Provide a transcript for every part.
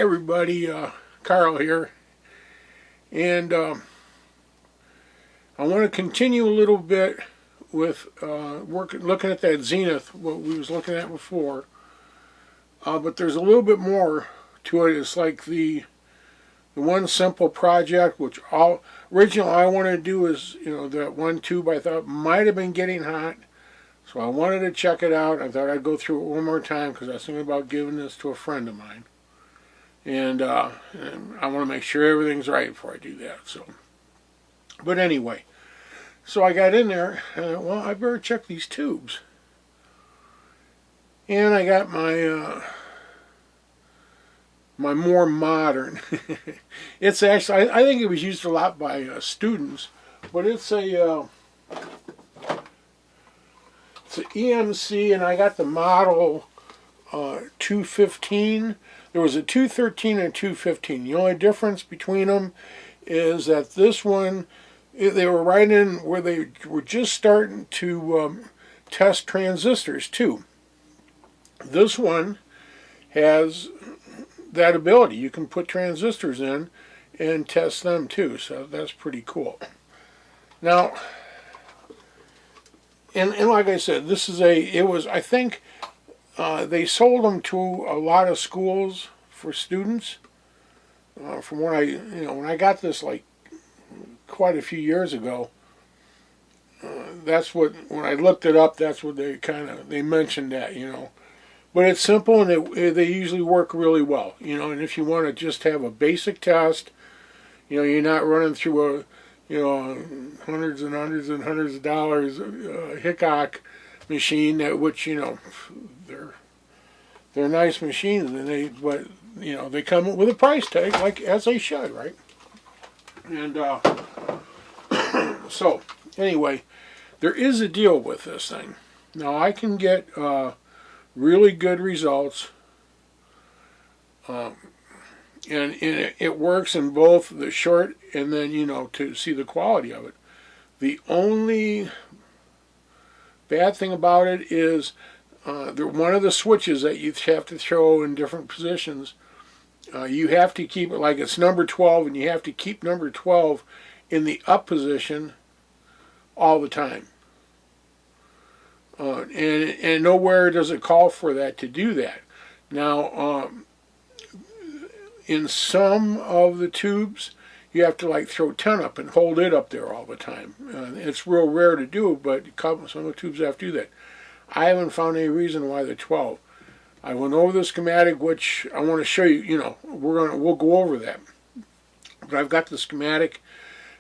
everybody, Carl here, and I want to continue a little bit with looking at that Zenith, what we was looking at before, but there's a little bit more to it. It's like the one simple project, which originally I wanted to do is, that one tube I thought might have been getting hot, so I wanted to check it out. I thought I'd go through it one more time because I was thinking about giving this to a friend of mine. And I want to make sure everything's right before I do that. So, but anyway, so I got in there, and well, I better check these tubes. And I got my my more modern. It's actually, I think it was used a lot by students, but it's an EMC, and I got the model 215. There was a 213 and a 215. The only difference between them is that this one, they were right in where they were just starting to test transistors too. This one has that ability. You can put transistors in and test them too, so that's pretty cool. Now, and like I said, this is I think they sold them to a lot of schools for students. From when when I got this like quite a few years ago, that's what, when I looked it up, that's what they mentioned that, But it's simple, and they usually work really well, And if you want to just have a basic test, you're not running through hundreds and hundreds and hundreds of dollars Hickok machine, which they're nice machines, and they come with a price tag, like as they should, right? And so anyway, there is a deal with this thing. Now I can get really good results, and it works in both the short and then to see the quality of it. The only bad thing about it is one of the switches that you have to throw in different positions, you have to keep it like it's number 12, and you have to keep number 12 in the up position all the time. And nowhere does it call for that to do that. Now, in some of the tubes, you have to like throw 10 up and hold it up there all the time. It's real rare to do, but some of the tubes have to do that. I haven't found any reason why the 12. I went over the schematic, which I want to show you. We'll go over that. But I've got the schematic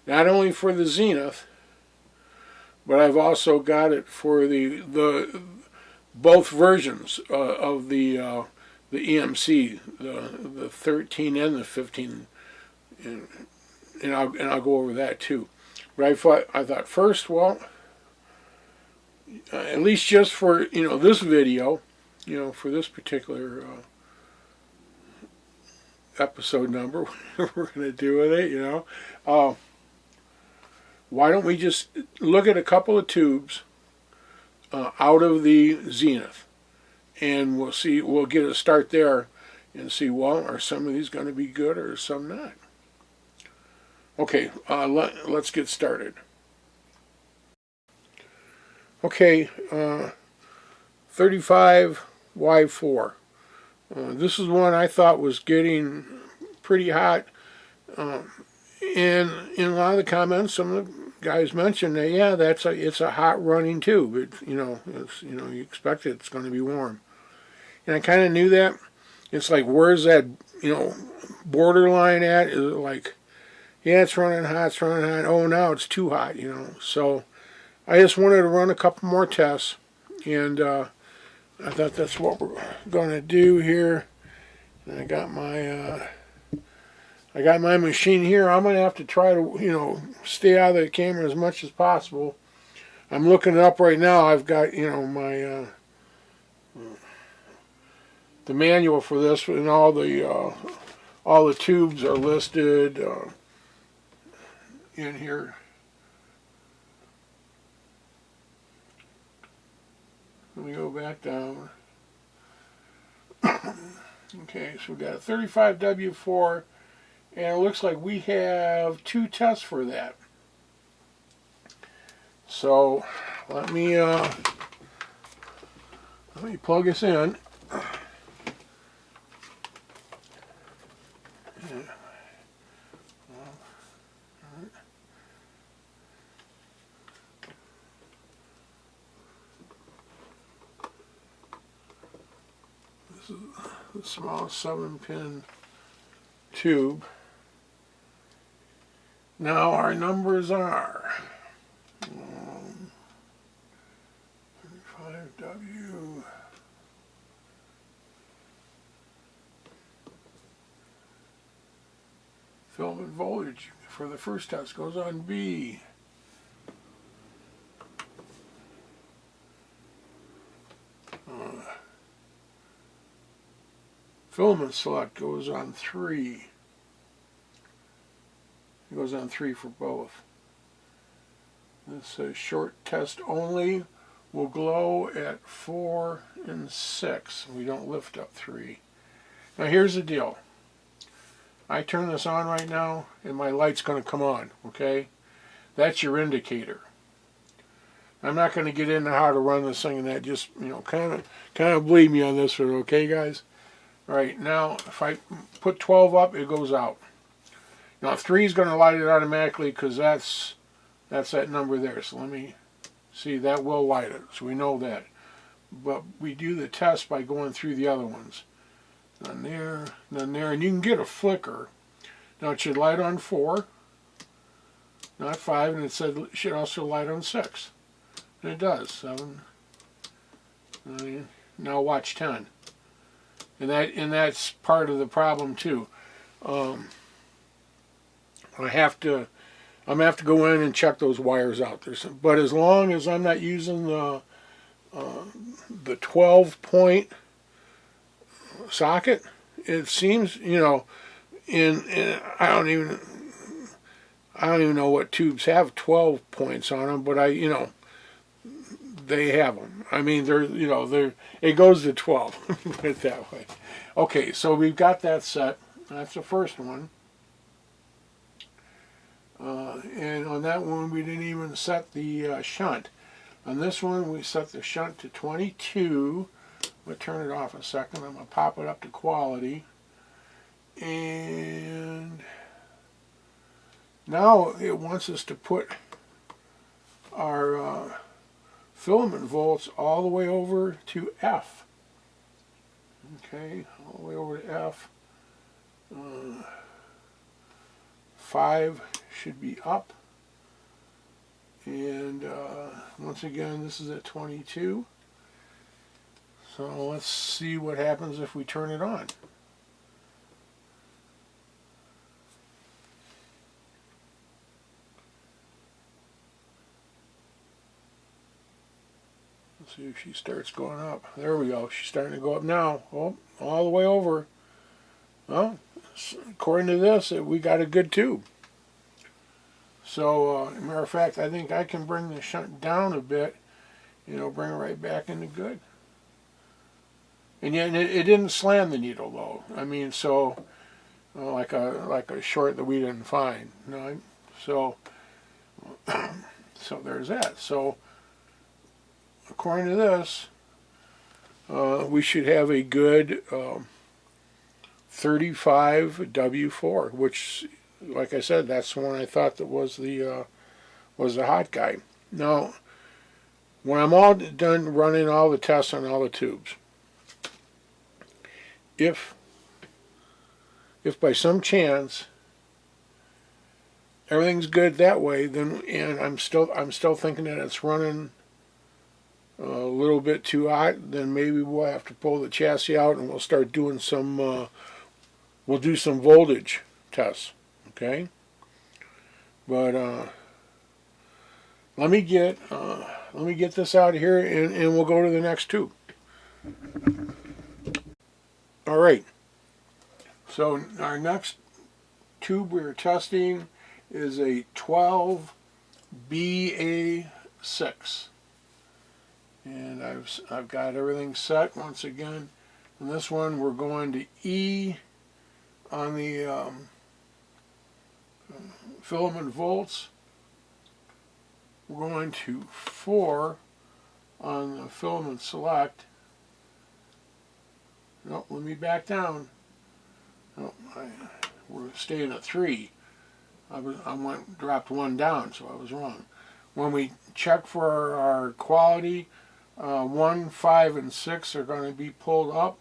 not only for the Zenith, but I've also got it for the both versions of the EMC, the 13 and the 15, and I'll go over that too. But I thought first, well, at least just for this video, for this particular episode number, we're going to do with it, why don't we just look at a couple of tubes out of the Zenith, and we'll get a start there and see, well, are some of these going to be good or some not? Okay, let's get started. Okay, 35Y4. This is one I thought was getting pretty hot. And in a lot of the comments, some of the guys mentioned that, yeah, it's a hot running tube. You expect it's going to be warm. And I kind of knew that. It's like, where's that, borderline at? Is it like, yeah, it's running hot, oh, now it's too hot, So I just wanted to run a couple more tests, and I thought that's what we're going to do here. And I got my machine here. I'm going to have to try to, stay out of the camera as much as possible. I'm looking it up right now. I've got, my the manual for this, and all the tubes are listed in here. Let me go back down. Okay, so we got a 35W4, and it looks like we have 2 tests for that. So let me plug this in. This is the small 7-pin tube. Now our numbers are 35W. Filament voltage for the first test goes on B. Filament select goes on 3. It goes on 3 for both. This says short test only will glow at 4 and 6. We don't lift up 3. Now here's the deal. I turn this on right now and my light's going to come on, okay? That's your indicator. I'm not going to get into how to run this thing and that. Just, you know, kind of believe me on this one, okay, guys? All right, now if I put 12 up, it goes out. Now 3 is going to light it automatically because that's that number there. So let me see, that will light it. So we know that. But we do the test by going through the other ones. None there, none there, and you can get a flicker. Now it should light on 4, not 5, and it said it should also light on 6. And it does. 7, 9. Now watch 10. And that's part of the problem too. I'm gonna have to go in and check those wires out. But as long as I'm not using the 12-point socket, it seems, you know, I don't even know what tubes have 12 points on them, but they have them. I mean, it goes to 12. Put it that way. Okay, so we've got that set. That's the first one. And on that one, we didn't even set the shunt. On this one, we set the shunt to 22. I'm going to turn it off a second. I'm going to pop it up to quality. And now it wants us to put our filament volts all the way over to F. Okay, all the way over to F. 5 should be up. And once again, this is at 22. So let's see what happens if we turn it on. Let's see if she starts going up. There we go. She's starting to go up now. Oh, all the way over. Well, according to this, we got a good tube. So, as a matter of fact, I think I can bring the shunt down a bit. You know, bring it right back into good. And yet it didn't slam the needle though. I mean, so like a short that we didn't find. No, so there's that. So according to this, we should have a good 35W4, which, like I said, that's the one I thought that was the hot guy. Now, when I'm all done running all the tests on all the tubes, if by some chance everything's good that way, then, and I'm still thinking that it's running a little bit too hot, then maybe we'll have to pull the chassis out and we'll start doing some we'll do some voltage tests. Okay, but let me get this out of here and we'll go to the next tube. All right, so our next tube we're testing is a 12BA6, and I've got everything set. Once again, And this one we're going to E on the filament volts. We're going to 4 on the filament select. No, let me back down. No, we're staying at 3. I dropped 1 down, so I was wrong. When we check for our quality, 1, 5, and 6 are going to be pulled up,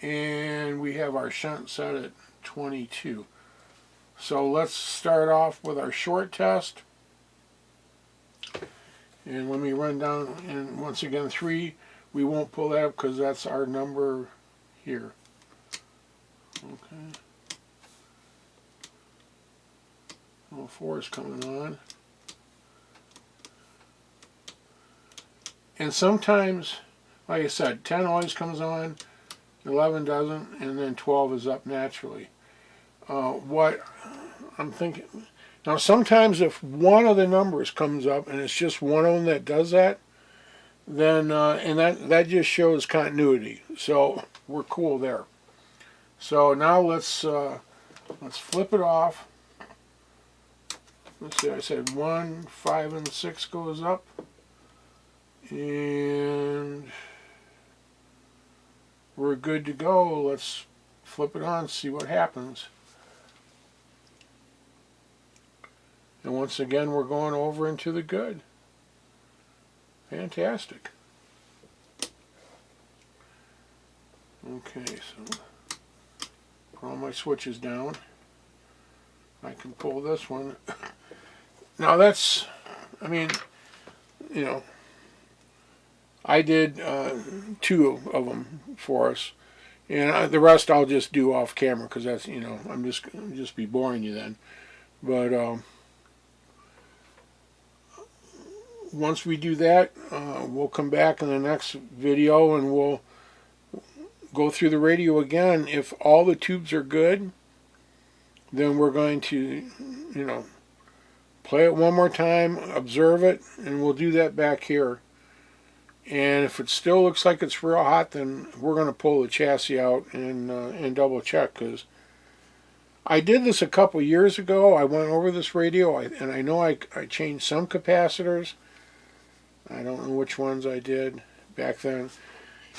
and we have our shunt set at 22. So let's start off with our short test. And let me run down, and once again 3, we won't pull that up because that's our number here. Okay. Well, 4 is coming on. And sometimes, like I said, 10 always comes on, 11 doesn't, and then 12 is up naturally. What I'm thinking, now sometimes if one of the numbers comes up and it's just one of them that does that, then and that just shows continuity. So we're cool there. So now let's flip it off. Let's see, I said 1, 5, and 6 goes up, and we're good to go. Let's flip it on, see what happens. And once again, we're going over into the good. Fantastic. Okay, so put all my switches down. I can pull this one. Now that's, I mean, you know, I did 2 of them for us, and the rest I'll just do off camera because that's, you know, I'm just be boring you then. But once we do that, we'll come back in the next video and we'll go through the radio again. If all the tubes are good, then we're going to, you know, play it one more time, observe it, and we'll do that back here. And if it still looks like it's real hot, then we're going to pull the chassis out and double check, because I did this a couple years ago. I went over this radio, and I know I changed some capacitors. I don't know which ones I did back then,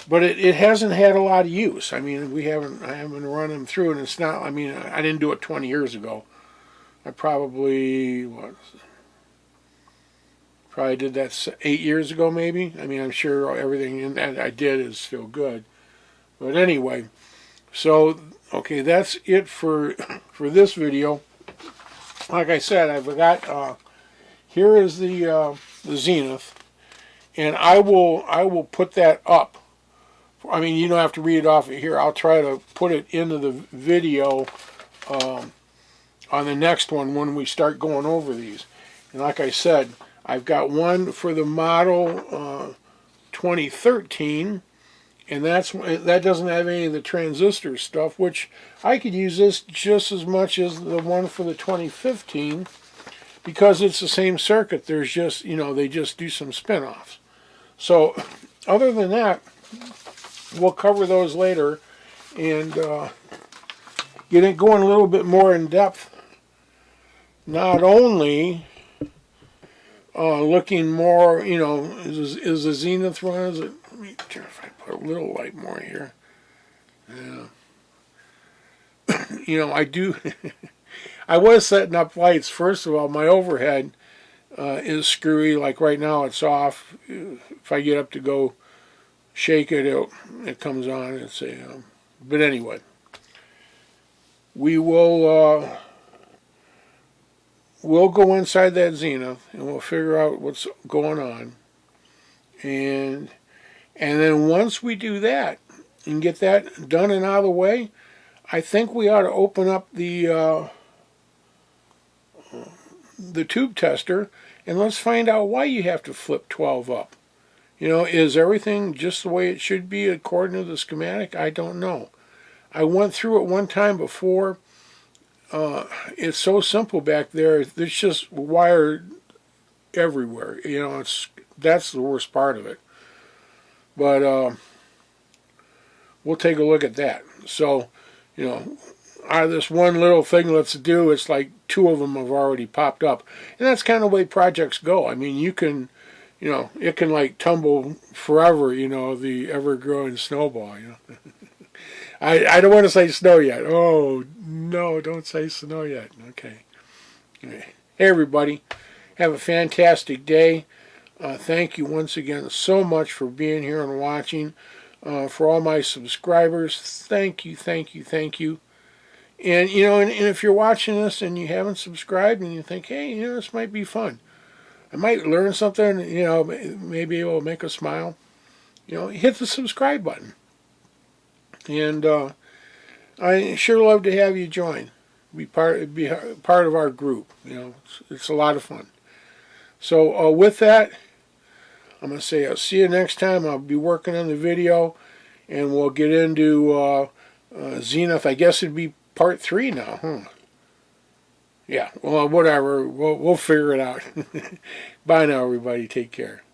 but it hasn't had a lot of use. I mean, I haven't run them through, and it's not, I mean, I didn't do it 20 years ago. I probably did that 8 years ago, maybe. I mean, I'm sure everything in that I did is still good. But anyway, so okay, that's it for this video. Like I said, I've got here is the Zenith, and I will put that up. I mean, you don't have to read it off of here. I'll try to put it into the video on the next one when we start going over these. And like I said, I've got one for the model 2013, and that doesn't have any of the transistor stuff, which I could use this just as much as the one for the 2015 because it's the same circuit. There's just, you know, they just do some spin-offs. So other than that, we'll cover those later and get it going a little bit more in depth. Not only looking more, you know, is the Zenith one, is it? Let me try if I put a little light more here. Yeah. You know, I do, I was setting up lights. First of all, my overhead is screwy. Like right now it's off. If I get up to go shake it, it comes on. It's a, but anyway, we will we'll go inside that Zenith and we'll figure out what's going on, and then once we do that and get that done and out of the way, I think we ought to open up the tube tester and let's find out why you have to flip 12 up. You know, is everything just the way it should be according to the schematic? I don't know. I went through it one time before. It's so simple back there. It's just wired everywhere. You know, that's the worst part of it. But we'll take a look at that. So, you know, out of this one little thing let's do, it's like 2 of them have already popped up. And that's kind of the way projects go. I mean, you can, you know, it can like tumble forever, you know, the ever-growing snowball, you know. I don't want to say snow yet. Oh, no, don't say snow yet. Okay. Hey, everybody, have a fantastic day. Thank you once again so much for being here and watching. For all my subscribers, thank you, thank you, thank you. And, you know, and if you're watching this and you haven't subscribed and you think, hey, you know, this might be fun. I might learn something, you know, maybe it will make us smile. You know, hit the subscribe button. And I sure love to have you join. Be part of our group. You know, it's a lot of fun. So with that, I'm going to say I'll see you next time. I'll be working on the video, and we'll get into Zenith. I guess it'd be part 3 now, huh? Yeah, well, whatever. We'll figure it out. Bye now, everybody. Take care.